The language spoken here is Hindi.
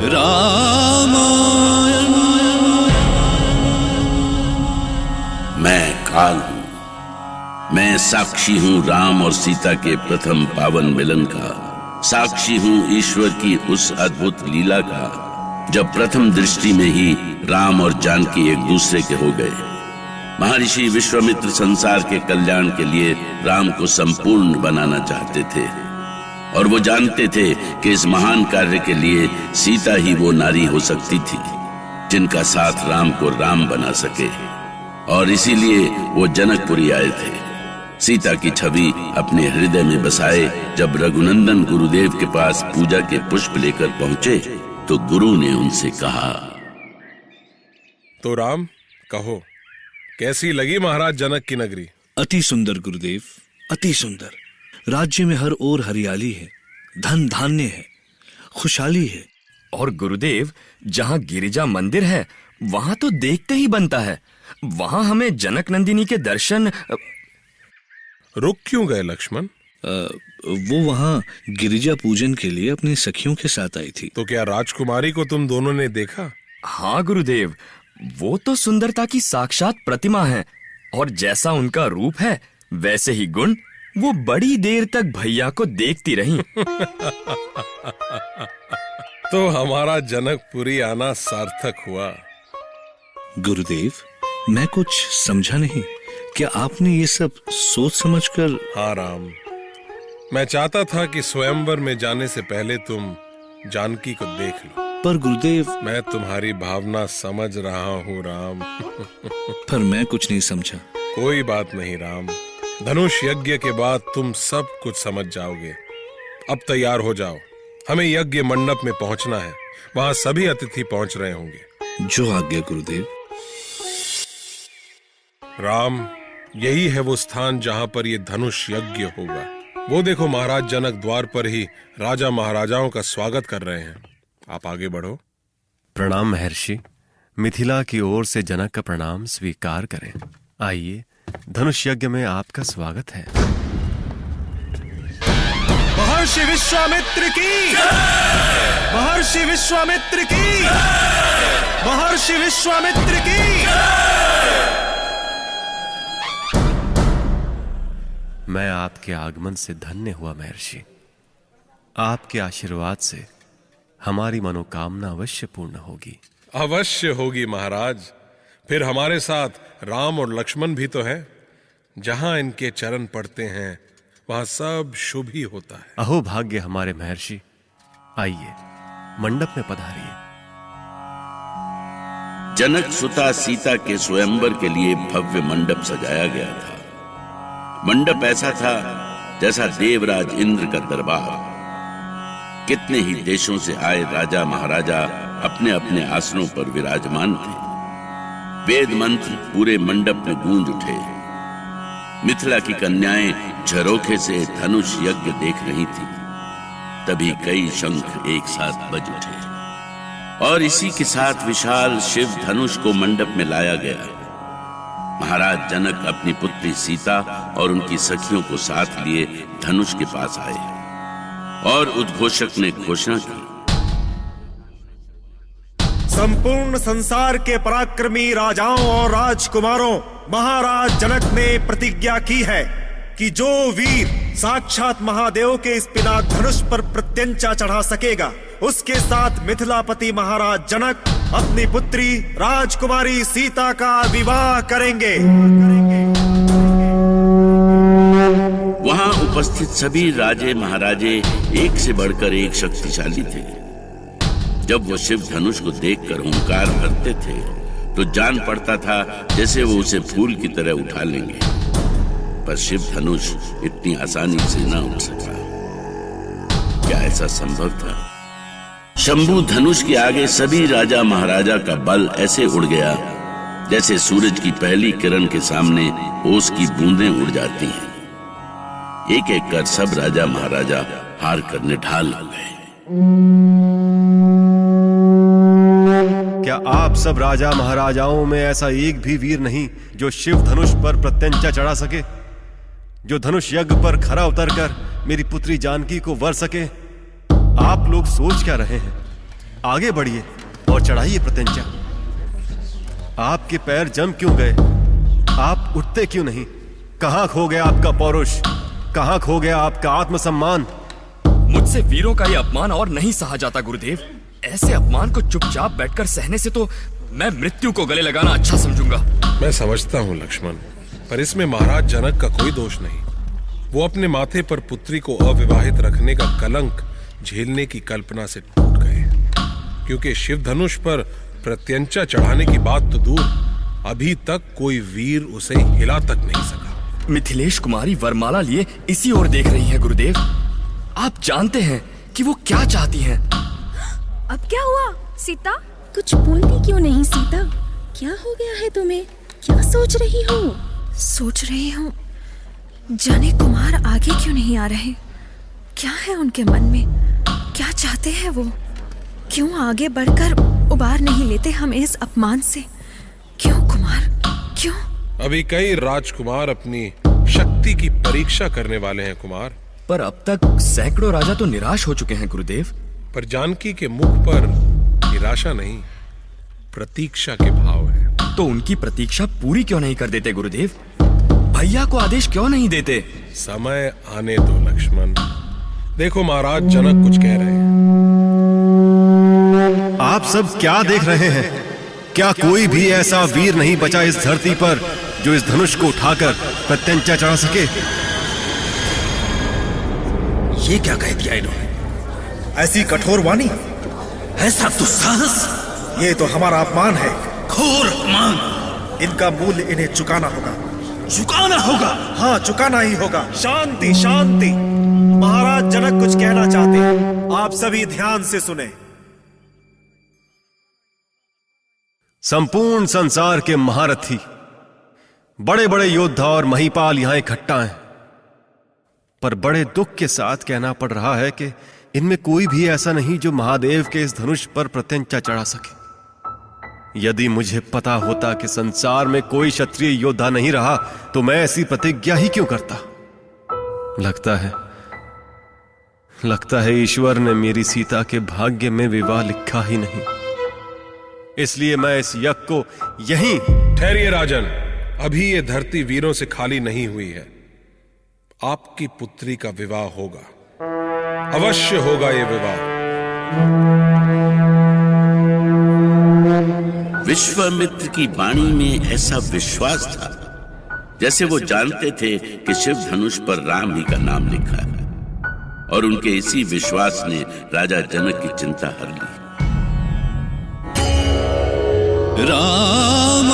रामायण। मैं काल हूं, मैं साक्षी हूं राम और सीता के प्रथम पावन मिलन का, साक्षी हूं ईश्वर की उस अद्भुत लीला का जब प्रथम दृष्टि में ही राम और जानकी एक दूसरे के हो गए। महर्षि विश्वामित्र संसार के कल्याण के लिए राम को संपूर्ण बनाना चाहते थे और वो जानते थे कि इस महान कार्य के लिए सीता ही वो नारी हो सकती थी जिनका साथ राम को राम बना सके, और इसीलिए वो जनकपुरी आए थे। सीता की छवि अपने हृदय में बसाए जब रघुनंदन गुरुदेव के पास पूजा के पुष्प लेकर पहुंचे तो गुरु ने उनसे कहा, तो राम कहो, कैसी लगी महाराज जनक की नगरी? अति सुंदर गुरुदेव, अति सुंदर। राज्य में हर ओर हरियाली है, धन धान्य है, खुशहाली है। और गुरुदेव, जहाँ गिरिजा मंदिर है वहां तो देखते ही बनता है। वहां हमें जनक नंदिनी के दर्शन। रुक क्यों गए लक्ष्मण? वो वहां गिरिजा पूजन के लिए अपनी सखियों के साथ आई थी। तो क्या राजकुमारी को तुम दोनों ने देखा? हाँ गुरुदेव, वो तो सुंदरता की साक्षात प्रतिमा है, और जैसा उनका रूप है वैसे ही गुण। वो बड़ी देर तक भैया को देखती रही। तो हमारा जनकपुरी आना सार्थक हुआ। गुरुदेव, मैं कुछ समझा नहीं। क्या आपने ये सब सोच समझकर? हाँ राम, मैं चाहता था कि स्वयंवर में जाने से पहले तुम जानकी को देख लो। पर गुरुदेव, मैं तुम्हारी भावना समझ रहा हूँ राम। पर मैं कुछ नहीं समझा। कोई बात नहीं राम, धनुष यज्ञ के बाद तुम सब कुछ समझ जाओगे। अब तैयार हो जाओ, हमें यज्ञ मंडप में पहुंचना है। वहां सभी अतिथि पहुंच रहे होंगे। जो आज्ञा गुरुदेव। राम, यही है वो स्थान जहां पर ये धनुष यज्ञ होगा। वो देखो, महाराज जनक द्वार पर ही राजा महाराजाओं का स्वागत कर रहे हैं। आप आगे बढ़ो। प्रणाम महर्षि, मिथिला की ओर से जनक का प्रणाम स्वीकार करें। आइए, धनुष यज्ञ में आपका स्वागत है। महर्षि विश्वामित्र की, महर्षि विश्वामित्र की, महर्षि विश्वामित्र की। मैं आपके आगमन से धन्य हुआ महर्षि। आपके आशीर्वाद से हमारी मनोकामना अवश्य पूर्ण होगी। अवश्य होगी महाराज। फिर हमारे साथ राम और लक्ष्मण भी तो है। जहां इनके चरण पड़ते हैं वहां सब शुभ ही होता है। अहो भाग्य हमारे महर्षि। आइए, मंडप में पधारिए। जनक सुता सीता के स्वयंवर के लिए भव्य मंडप सजाया गया था। मंडप ऐसा था जैसा देवराज इंद्र का दरबार। कितने ही देशों से आए राजा महाराजा अपने अपने आसनों पर विराजमान थे। वेद मंत्र पूरे मंडप में गूंज उठे। मिथिला की कन्याएं झरोखे से धनुष यज्ञ देख रही थी। तभी कई शंख एक साथ बज उठे और इसी के साथ विशाल शिव धनुष को मंडप में लाया गया। महाराज जनक अपनी पुत्री सीता और उनकी सखियों को साथ लिए धनुष के पास आए और उद्घोषक ने घोषणा की, संपूर्ण संसार के पराक्रमी राजाओं और राजकुमारों, महाराज जनक ने प्रतिज्ञा की है कि जो वीर साक्षात महादेव के इस पिनाक धनुष पर प्रत्यंचा चढ़ा सकेगा, उसके साथ मिथिलापति महाराज जनक अपनी पुत्री राजकुमारी सीता का विवाह करेंगे। वहां उपस्थित सभी राजे महाराजे एक से बढ़कर एक शक्तिशाली थे। जब वो शिव धनुष को देखकर हुंकार भरते थे तो जान पड़ता था जैसे वो उसे फूल की तरह उठा लेंगे, पर शिव धनुष इतनी आसानी से न उठ सका। क्या ऐसा संभव था? शंभु धनुष के आगे सभी राजा महाराजा का बल ऐसे उड़ गया जैसे सूरज की पहली किरण के सामने ओस की बूंदें उड़ जाती हैं। एक एक कर सब राजा महाराजा हार कर निढाल हो गए। क्या आप सब राजा महाराजाओं में ऐसा एक भी वीर नहीं जो शिव धनुष पर प्रत्यंचा चढ़ा सके, जो धनुष यज्ञ पर खरा उतरकर मेरी पुत्री जानकी को वर सके? आप लोग सोच क्या रहे हैं? आगे बढ़िए और चढ़ाइए प्रत्यंचा। आपके पैर जम क्यों गए? आप उठते क्यों नहीं? कहां खो गया आपका पौरुष? कहां खो गया आपका आत्मसम्मान? मुझसे वीरों का ये अपमान और नहीं सहा जाता गुरुदेव। ऐसे अपमान को चुपचाप बैठकर सहने से तो मैं मृत्यु को गले लगाना अच्छा समझूंगा। मैं समझता हूँ लक्ष्मण, पर इसमें महाराज जनक का कोई दोष नहीं। वो अपने माथे पर पुत्री को अविवाहित रखने का कलंक झेलने की कल्पना से टूट गए, क्योंकि शिव धनुष पर प्रत्यंचा चढ़ाने की बात तो दूर, अभी तक कोई वीर उसे हिला तक नहीं सका। मिथिलेश कुमारी वरमाला लिए इसी ओर देख रही हैं गुरुदेव। आप जानते हैं कि वो क्या चाहती हैं। अब क्या हुआ सीता? कुछ बोलती क्यों नहीं सीता? क्या हो गया है तुम्हें? क्या सोच रही हो? सोच रही हूँ जाने कुमार आगे क्यों नहीं आ रहे? क्या है उनके मन में? क्या चाहते हैं वो? क्यों आगे बढ़कर उबार नहीं लेते हमें इस अपमान से? क्यों कुमार, क्यों? अभी कई राजकुमार अपनी शक्ति की परीक्षा करने वाले हैं कुमार। पर अब तक सैकड़ों राजा तो निराश हो चुके हैं गुरुदेव। पर जानकी के मुख पर निराशा नहीं, प्रतीक्षा के भाव है। तो उनकी प्रतीक्षा पूरी क्यों नहीं कर देते गुरुदेव? भैया को आदेश क्यों नहीं देते? समय आने दो लक्ष्मण। देखो महाराज जनक कुछ कह रहे हैं। आप सब क्या देख रहे हैं? क्या कोई भी ऐसा वीर नहीं बचा इस धरती पर जो इस धनुष को उठाकर प्रत्यंचा चढ़ा सके? ये क्या कह दिया इन्होंने? ऐसी कठोर वाणी, ऐसा दुस्साहस, ये तो हमारा अपमान है। घोर अपमान। इनका मूल्य इन्हें चुकाना होगा। चुकाना होगा? हाँ, चुकाना ही होगा। शांति शांति। महाराज जनक कुछ कहना चाहते हैं, आप सभी ध्यान से सुने। संपूर्ण संसार के महारथी, बड़े बड़े योद्धा और महिपाल यहां इकट्ठा हैं, पर बड़े दुख के साथ कहना पड़ रहा है कि इनमें कोई भी ऐसा नहीं जो महादेव के इस धनुष पर प्रत्यंचा चढ़ा सके। यदि मुझे पता होता कि संसार में कोई क्षत्रिय योद्धा नहीं रहा तो मैं ऐसी प्रतिज्ञा ही क्यों करता। लगता है ईश्वर ने मेरी सीता के भाग्य में विवाह लिखा ही नहीं, इसलिए मैं इस यज्ञ को यहीं। ठहरिए राजन, अभी ये धरती वीरों से खाली नहीं हुई है। आपकी पुत्री का विवाह होगा, अवश्य होगा ये विवाह। विश्वामित्र की वाणी में ऐसा विश्वास था जैसे वो जानते थे कि शिव धनुष पर राम ही का नाम लिखा है, और उनके इसी विश्वास ने राजा जनक की चिंता हर ली। राम